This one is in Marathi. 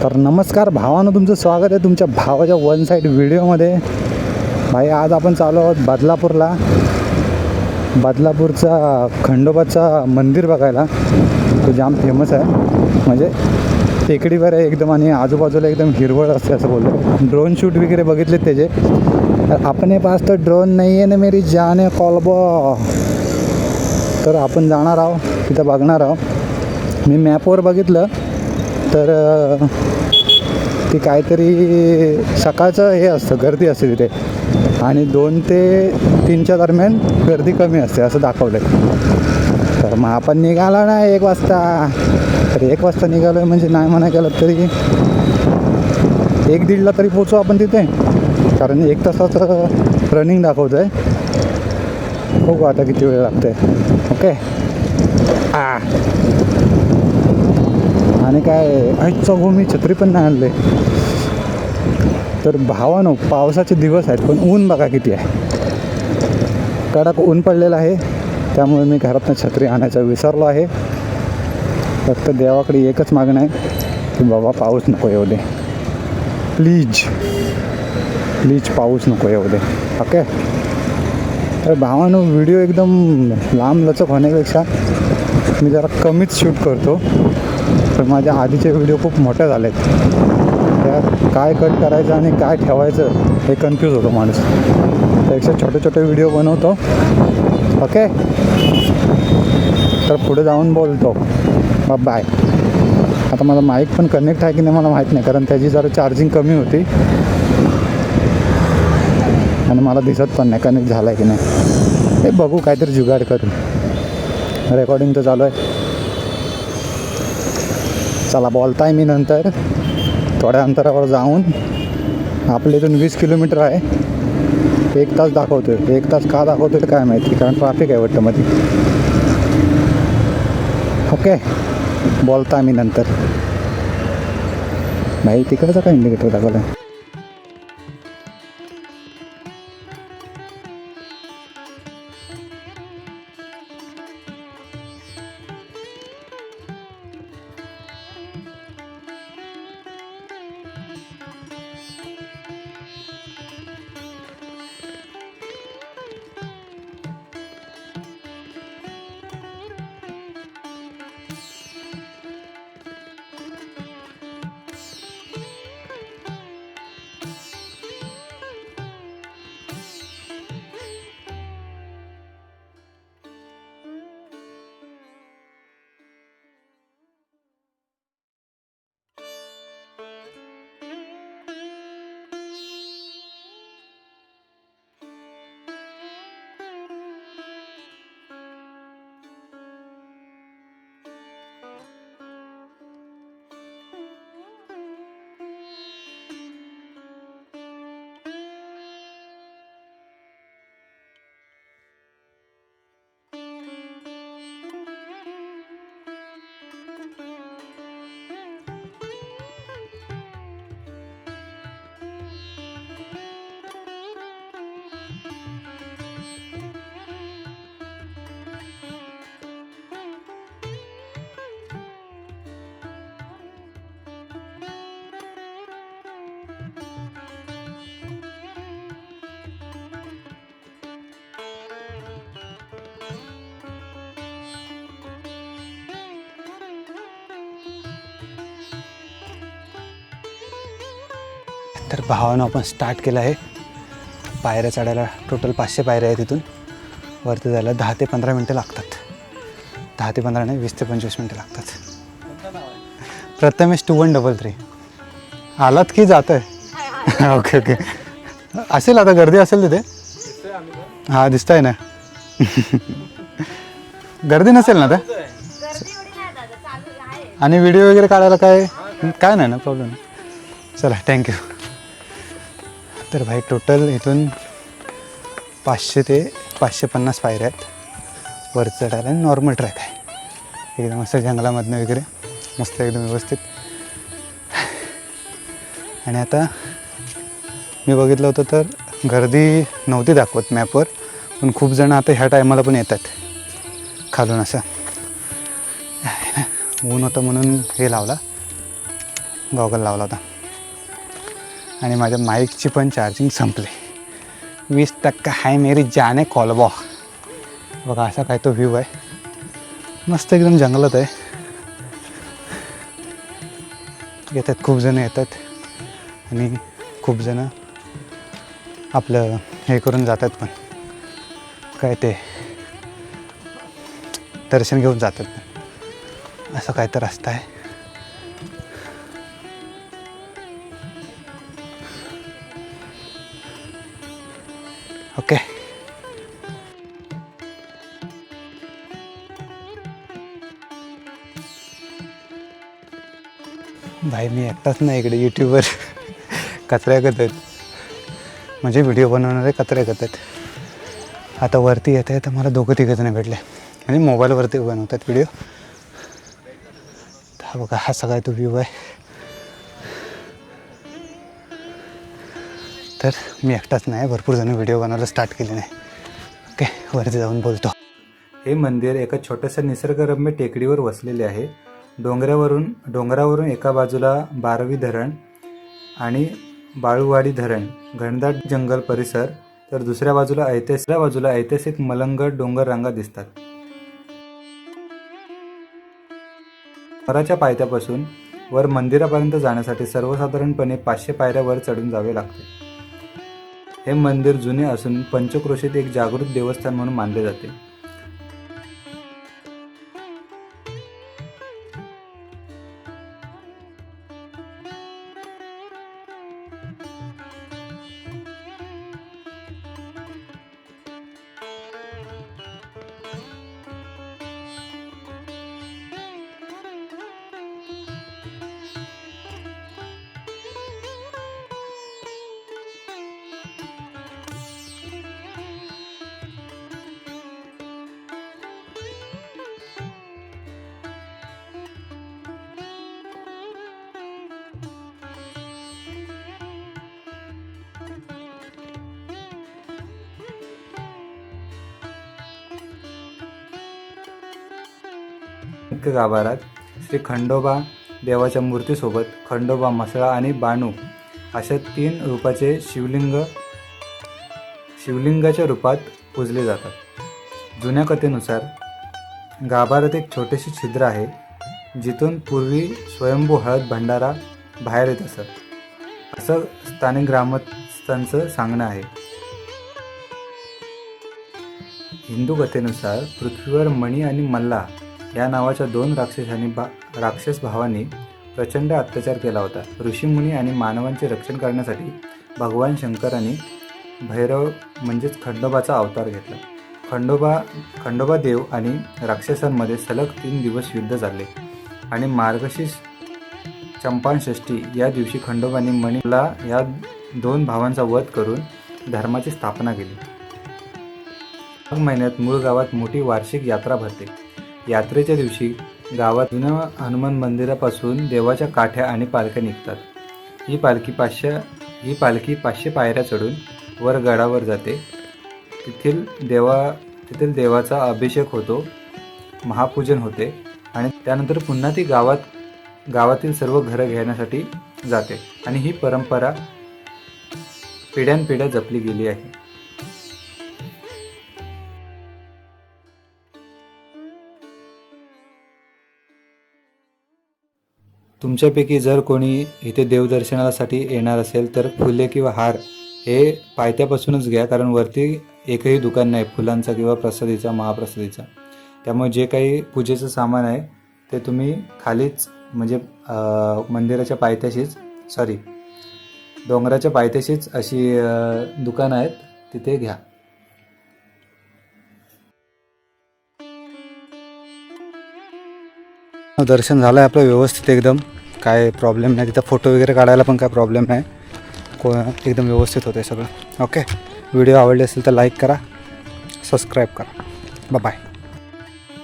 तर नमस्कार भावानं, तुमचं स्वागत आहे तुमच्या भावाच्या वन साईड व्हिडिओमध्ये. भाई आज आपण चालू आहोत बदलापूरला. बदलापूरचा खंडोबाचा मंदिर बघायला. तो जाम फेमस आहे, म्हणजे टेकडीवर आहे एकदम आणि आजूबाजूला एकदम हिरवळ असते असं बोलतो. ड्रोन शूट वगैरे बघितले त्याचे. अपने पास तर ड्रोन नाही आहे ना मेरी जान है कॉल्बो. तर आपण जाणार आहोत तिथं, बघणार आहोत. मी मॅपवर बघितलं तर ती काहीतरी सकाळचं हे असतं, गर्दी असते तिथे, आणि 2 ते 3च्या दरम्यान गर्दी कमी असते असं दाखवलं आहे. तर मग आपण निघाला ना 1 वाजता. तर 1 वाजता निघालो आहे म्हणजे नाही म्हणा गेलं तरी 1-1:30ला तरी पोचू आपण तिथे, कारण 1 तासाचं रनिंग दाखवतं आहे. बघू आता किती वेळ लागते. ओके. आणि काय आजचा मी छत्री पण नाही आणले. तर भावानो, पावसाचे दिवस आहेत पण ऊन बघा किती आहे. कडक ऊन पडलेलं आहे, त्यामुळे मी घरातनं छत्री आणायचं विसरलो आहे. फक्त देवाकडे एकच मागणं आहे की बाबा पाऊस नको येऊ दे, प्लीज प्लीज पाऊस नको येऊ दे. ओके. तर भावानो, व्हिडिओ एकदम लांब लचक होण्यापेक्षा मी जरा कमीच शूट करतो. तर माझ्या आधीचे व्हिडिओ खूप मोठे झाले आहेत. त्यात काय कट करायचं आणि काय ठेवायचं हे कन्फ्यूज होतो माणूस. त्यापेक्षा छोटे छोटे व्हिडिओ बनवतो. ओके. तर पुढे जाऊन बोलतो. बाय. आता माझा माईक पण कनेक्ट आहे की नाही मला माहीत नाही, कारण त्याची जरा चार्जिंग कमी होती आणि मला दिसत पण नाही कनेक्ट झाला आहे की नाही. हे बघू, काहीतरी जुगाड करू. रेकॉर्डिंग तर चालू आहे. चला, बोलताय मी नंतर. थोड्या अंतरावर जाऊन, आपल्या इथून 20 किलोमीटर आहे. 1 तास दाखवतो आहे. 1 तास का दाखवतो आहे काय माहिती, कारण ट्रॅफिक आहे वाटतं मध्ये. ओके. बोलताय मी नंतर. भाई तिकडचा काय इंडिकेटर दाखवलं आहे. तर भावानं आपण स्टार्ट केलं आहे. पायऱ्या चढायला टोटल 500 पायऱ्या आहेत. तिथून वरती जायला 10 ते 15 मिनटं लागतात. 10 ते 15 नाही, 20 ते 25 मिनटं लागतात. प्रथमेश 2133 आलात की जात आहे. Okay okay. असेल आता गर्दी असेल तिथे. हां दिसत आहे ना. गर्दी नसेल ना आता. आणि व्हिडिओ वगैरे काढायला काय नाही ना प्रॉब्लेम. चला, थँक्यू. तर भाई टोटल इथून 500 ते 550 पायऱ्या आहेत. वर चढायला नॉर्मल ट्रॅक आहे एकदम, असं जंगलामधनं वगैरे मस्त एकदम व्यवस्थित. आणि आता मी बघितलं होतं तर गर्दी नव्हती दाखवत मॅपवर, पण खूप जण आता ह्या टायमाला पण येतात खालून. असं ऊन होतं म्हणून हे लावला. गॉगल लावला होता आणि माझ्या माईकची पण चार्जिंग संपली. 20% आहे मेरी जाने कॉलबॉ. बघा असा काय तो व्ह्यू आहे. मस्त एकदम जंगलात आहे. येतात खूप जण येतात आणि खूप जण आपलं हे करून जातात पण काय ते दर्शन घेऊन जातात पण. असं काय तर रस्ता आहे. ओके भाई मी एकटाच नाही इकडे यूट्यूबवर कचऱ्या करतात म्हणजे व्हिडिओ बनवणारे कचऱ्या करतात. आता वरती येते तर मला 2-3 भेटले आणि मोबाईलवरती बनवतात व्हिडिओ. हा बघा हा सगळा तो व्ह्यू आहे. तर मी एकटाच नाही भरपूर जण व्हिडिओ बनवायला स्टार्ट केले नाही. ओके वरती जाऊन बोलतो. हे मंदिर एका छोट्याशा निसर्गरम्य टेकडीवर वसलेले आहे. डोंगरावरून एका बाजूला बारवी धरण आणि बाळूवाडी धरण, घनदाट जंगल परिसर, तर दुसऱ्या बाजूला ऐतिहासिक मलंगड डोंगर रांगा दिसतात. डोंगराच्या पायथ्यापासून वर मंदिरापर्यंत जाण्यासाठी सर्वसाधारणपणे 500 पायऱ्या वर चढून जावे लागते. हे मंदिर जुने असून पंचक्रोशीत एक जागृत देवस्थान म्हणून मानले जाते. मुख्य गाभाऱ्यात श्री खंडोबा देवाच्या मूर्तीसोबत खंडोबा, मसळा आणि बाणू अशा 3 रूपाचे शिवलिंगाच्या रूपात पूजले जातात. जुन्या कथेनुसार गाभाऱ्यात एक छोटेसे छिद्र आहे जिथून पूर्वी स्वयंभू हळद भंडारा बाहेर येत असत, असं स्थानिक ग्रामस्थांचं सांगणं आहे. हिंदू कथेनुसार पृथ्वीवर मणी आणि मल्ला या नावाच्या 2 राक्षस भावांनी प्रचंड अत्याचार केला होता. ऋषीमुनी आणि मानवांचे रक्षण करण्यासाठी भगवान शंकरांनी भैरव म्हणजेच खंडोबाचा अवतार घेतला. खंडोबा देव आणि राक्षसांमध्ये सलग 3 दिवस युद्ध झाले आणि मार्गशीर्ष चंपाषष्ठी या दिवशी खंडोबाने मणीला या 2 भावांचा वध करून धर्माची स्थापना केली. माघ महिन्यात मूळ गावात मोठी वार्षिक यात्रा भरते. यात्रेच्या दिवशी गावात जुन्या हनुमान मंदिरापासून देवाच्या काठ्या आणि पालख्या निघतात. ही पालखी 500 पायऱ्या चढून वर गडावर जाते. तेथील देवाचा अभिषेक होतो, महापूजन होते आणि त्यानंतर पुन्हा ती गावातील सर्व घरं घेण्यासाठी जाते आणि ही परंपरा पिढ्यानपिढ्या जपली गेली आहे. तुमच्यापैकी जर कोणी इथे देवदर्शनासाठी येणार असेल तर फुले किंवा हार हे पायथ्यापासूनच घ्या, कारण वरती एकही दुकान नाही फुलांचा किंवा प्रसादीचा, महाप्रसादीचा. त्यामुळे जे काही पूजेचं सामान आहे ते तुम्ही खालीच म्हणजे मंदिराच्या पायथ्याशीच डोंगराच्या पायथ्याशीच अशी दुकानं आहेत, तिथे घ्या. दर्शन झालं आहे आपलं व्यवस्थित एकदम, काय प्रॉब्लेम नाही. तिथं फोटो वगैरे काढायला पण काय प्रॉब्लेम नाही, एकदम व्यवस्थित होते सगळं. ओके, व्हिडिओ आवडले असेल तर लाईक करा, सबस्क्राईब करा. बाय.